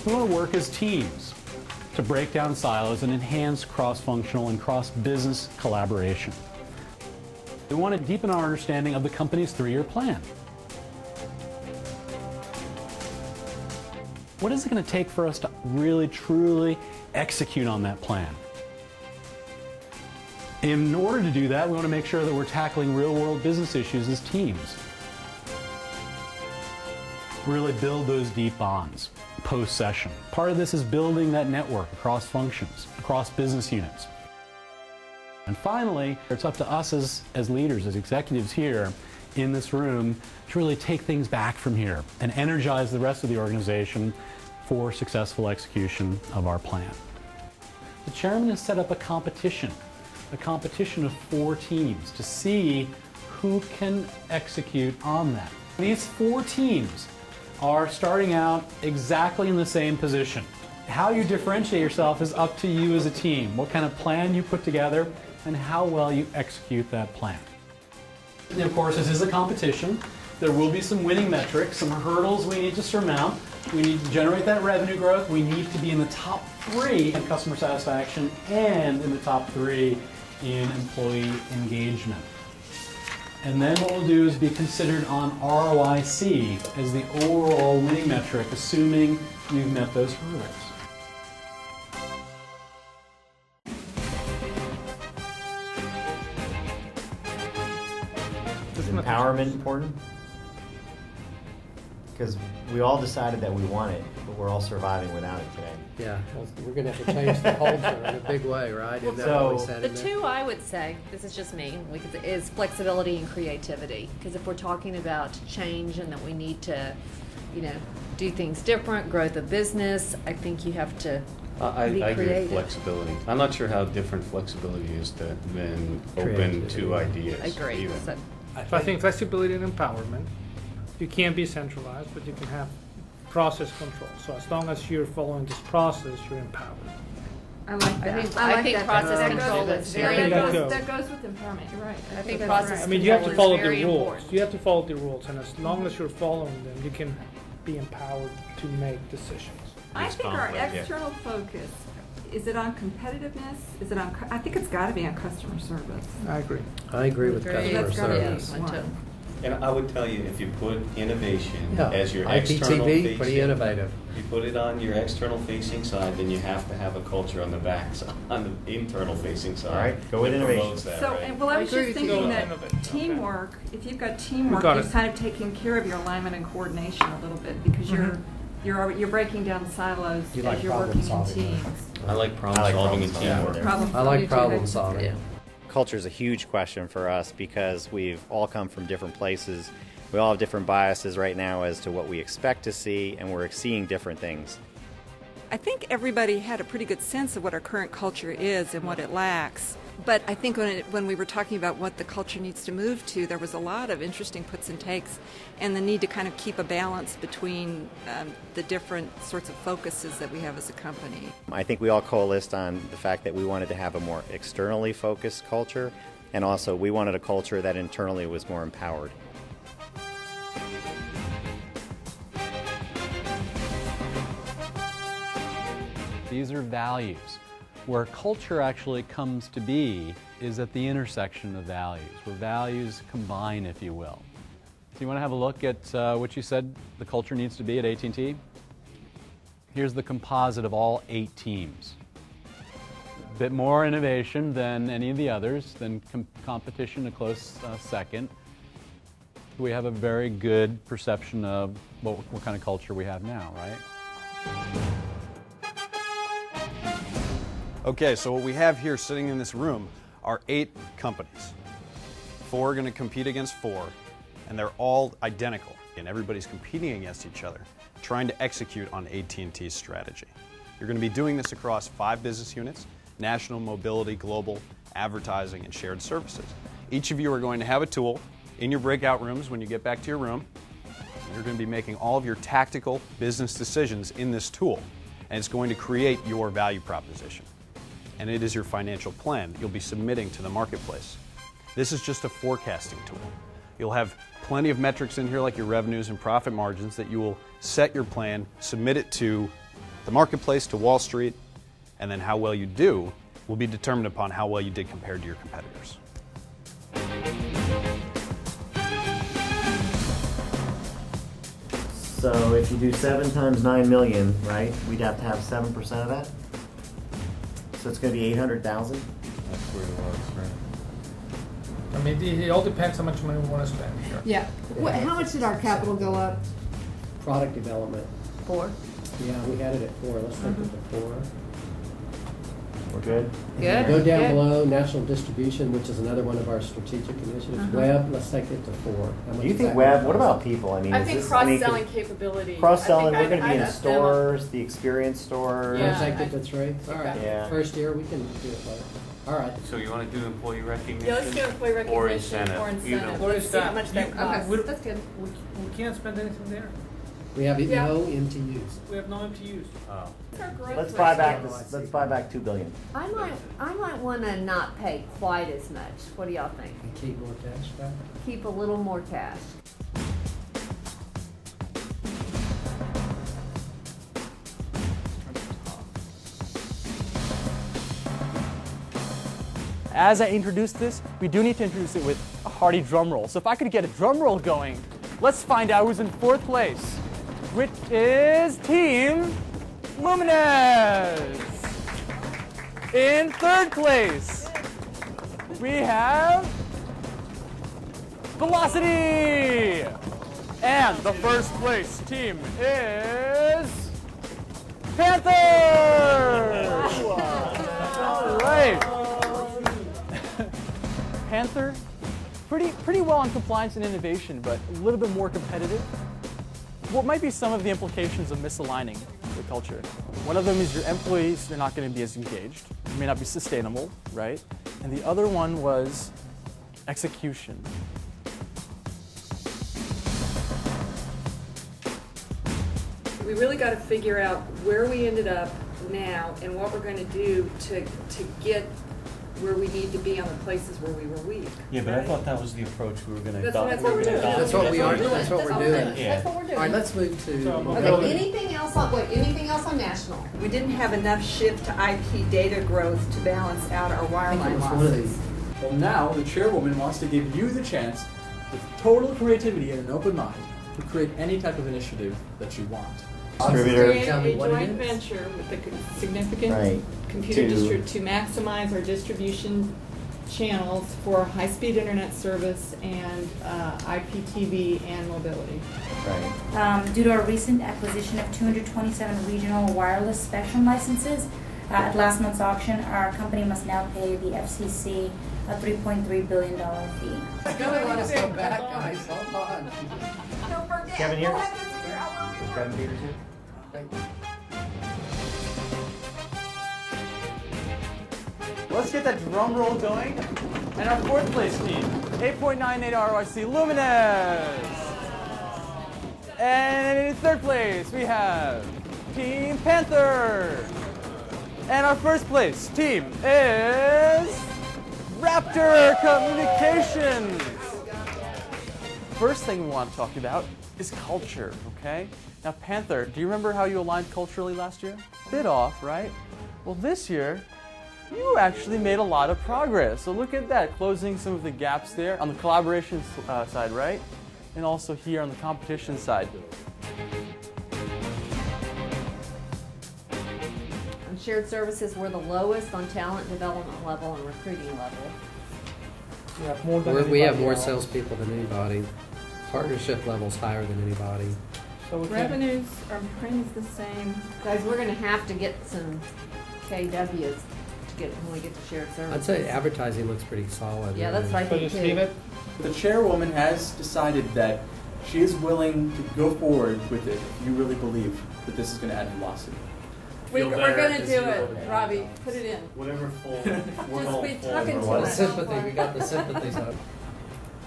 We want to work as teams to break down silos and enhance cross-functional and cross-business collaboration. We want to deepen our understanding of the company's 3-year plan. What is it going to take for us to really, truly execute on that plan? In order to do that, we want to make sure that we're tackling real-world business issues as teams. Really build those deep bonds post-session. Part of this is building that network across functions, across business units. And finally, it's up to us as leaders, as executives here in this room, to really take things back from here and energize the rest of the organization for successful execution of our plan. The chairman has set up a competition of 4 teams to see who can execute on that. These 4 teams are starting out exactly in the same position. How you differentiate yourself is up to you as a team, what kind of plan you put together and how well you execute that plan. And of course, this is a competition. There will be some winning metrics, some hurdles we need to surmount. We need to generate that revenue growth. We need to be in the top 3 in customer satisfaction and in the top 3 in employee engagement. And then what we'll do is be considered on ROIC as the overall winning metric, assuming you've met those hurdles. Is empowerment important? Because we all decided that we want it, but we're all surviving without it today. Yeah, well, we're going to have to change the culture in a big way, right? Isn't that what we said The in there? 2 I would say, this is just me, is flexibility and creativity. Because if we're talking about change and that we need to, do things different, grow the business, I think you have to I be agree with creative. flexibility. I'm not sure how different flexibility is than open Creativity. to ideas. I agree. even. So, So I think flexibility and empowerment. You can't be centralized, but you can have process control. So as long as you're following this process, you're empowered. I like that. I think process That control goes- is I very think important. that That goes with empowerment, you're right. I think That's process right. I mean, you have to control follow is the very rules. important. You have to follow the rules, and as long as you're following them, you can be empowered to make decisions. I It's think our complex, yeah. external focus, is it on competitiveness? Is it on, I think it's gotta be on customer service. I agree. I agree with Agree. customer That's gotta be service. Mine too. And I would tell you, if you put innovation Yeah, as your external IPTV, facing, pretty innovative. you put it on your external facing side, then you have to have a culture on the back, on the internal facing side. All right, go with that innovation. promotes that, So, right? and well, I was agree just with you. thinking Go that innovate. Okay. teamwork, if you've got teamwork, got you've it. kind of taken care of your alignment and coordination a little bit, because you're breaking down silos You as like you're problem working in solving, right? teams. I like problem solving and teamwork. Problem I like solving. problem solving. Yeah. Culture is a huge question for us because we've all come from different places. We all have different biases right now as to what we expect to see, and we're seeing different things. I think everybody had a pretty good sense of what our current culture is and what it lacks. But I think when we were talking about what the culture needs to move to, there was a lot of interesting puts and takes, and the need to kind of keep a balance between the different sorts of focuses that we have as a company. I think we all coalesced on the fact that we wanted to have a more externally focused culture, and also we wanted a culture that internally was more empowered. These are values. Where culture actually comes to be is at the intersection of values, where values combine, if you will. So you want to have a look at what you said the culture needs to be at AT&T? Here's the composite of all 8 teams. A bit more innovation than any of the others, then competition a close second. We have a very good perception of what kind of culture we have now, right? Okay, so what we have here sitting in this room are 8 companies. 4 are going to compete against 4, and they're all identical, and everybody's competing against each other, trying to execute on AT&T's strategy. You're going to be doing this across 5 business units: national, mobility, global, advertising, and shared services. Each of you are going to have a tool in your breakout rooms when you get back to your room. You're going to be making all of your tactical business decisions in this tool, and it's going to create your value proposition. And it is your financial plan that you'll be submitting to the marketplace. This is just a forecasting tool. You'll have plenty of metrics in here like your revenues and profit margins that you will set your plan, submit it to the marketplace to Wall Street, and then how well you do will be determined upon how well you did compared to your competitors. So if you do 7 times 9 million, right, we'd have to have 7% of that? So it's gonna be 800,000? That's where it was, right? I mean, it all depends how much money we want to spend. Sure. Yeah. How much did our capital go up? Product development. 4. Yeah, we had it at 4. Let's take it to 4. We're good? Good. Go down Good. below, national distribution, which is another one of our strategic initiatives. Web, let's take it to 4. How much Do you is think that web, gonna what cost? about people? I mean, I is think this, I mean, 'cause cross-selling capability. cross-selling, I we're think gonna be in I'd the demo. stores, the experience stores. Yeah. Take it to 3? All right. Yeah. First year, we can do it later. All right. So you want to do employee recognition? Yeah, let's do employee recognition Or incentive? or Either incentive. one. Let's see how much that costs. We- That's good. We can't spend anything there. We have Yeah. no MTUs. We have no MTUs. Oh. What's our growth Let's rate? buy back, Oh, I see. let's buy back 2 billion. I might want to not pay quite as much. What do y'all think? And keep more cash back. Keep a little more cash. As I introduce this, we do need to introduce it with a hearty drum roll. So if I could get a drum roll going, let's find out who's in 4th place, which is Team Luminous. In 3rd place, we have Velocity. And the 1st place team is Panther. All right. Panther, pretty well on compliance and innovation, but a little bit more competitive. What might be some of the implications of misaligning the culture? One of them is your employees, they're not going to be as engaged. It may not be sustainable, right? And the other one was execution. We really got to figure out where we ended up now and what we're going to do to get where we need to be on the places where we were weak. Yeah, but I right? thought that was the approach we were going to That's adopt. what we're doing. That's what we are doing. That's what we're doing. Yeah. That's what we're doing. All right, let's move to. Okay, anything else on national? We didn't have enough shift to IP data growth to balance out our I think it wireline was one of losses. these. Well, now the chairwoman wants to give you the chance, with total creativity and an open mind, to create any type of initiative that you want. Distributor. Create Tell me a what it joint is. venture with a significant Right. computer To- to maximize our distribution channels for high-speed internet service and IPTV and mobility. Right. Due to our recent acquisition of 227 regional wireless spectrum licenses, at last month's auction, our company must now pay the FCC a $3.3 billion fee. Really want us to go back, guys. Hold on. Kevin here? Is Kevin Peters here? Let's get that drum roll going. And our 4th place team, 8.98 ROIC Luminous. And in 3rd place, we have Team Panther. And our 1st place team is Raptor Communications. First thing we want to talk about is culture, okay? Now, Panther, do you remember how you aligned culturally last year? Bit off, right? Well, this year, you actually made a lot of progress. So look at that, closing some of the gaps there on the collaboration side, right? And also here on the competition side. On shared services, we're the lowest on talent development level and recruiting level. We have more than We have anybody more else. salespeople than anybody. Partnership levels higher than anybody. So we can, Revenues are pretty much the same. Guys, we're gonna have to get some KWs to get, when we get to shared services. I'd say advertising looks pretty solid. Yeah, that's what I so think just too. leave it. The chairwoman has decided that she is willing to go forward with it if you really believe that this is going to add velocity. We're gonna do it, Robbie, put it in. Whatever full, Just be talking too what? much. Sympathy, we got the sympathy zone.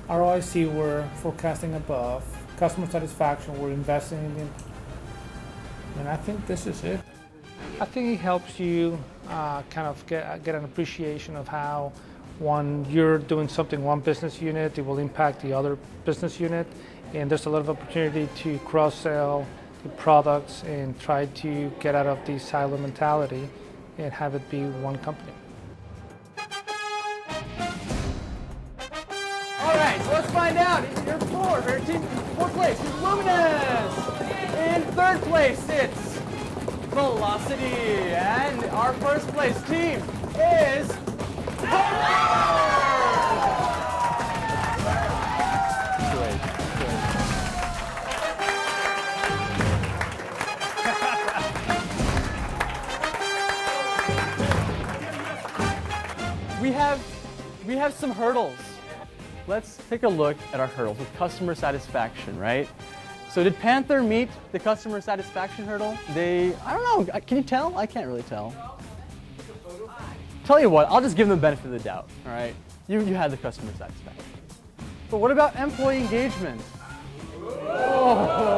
ROIC, we're forecasting above. Customer satisfaction, we're investing in. And I think this is it. I think it helps you kind of get an appreciation of how when you're doing something one business unit, it will impact the other business unit. And there's a lot of opportunity to cross-sell, the products and try to get out of the silo mentality and have it be one company. All right, so let's find out. Your team, fourth place is Luminous. In third place, it's Velocity. And our first place team is We have some hurdles. Let's take a look at our hurdles with customer satisfaction, right? So did Panther meet the customer satisfaction hurdle? I don't know, can you tell? I can't really tell. Tell you what, I'll just give them the benefit of the doubt, all right? You had the customer satisfaction. But what about employee engagement? Oh.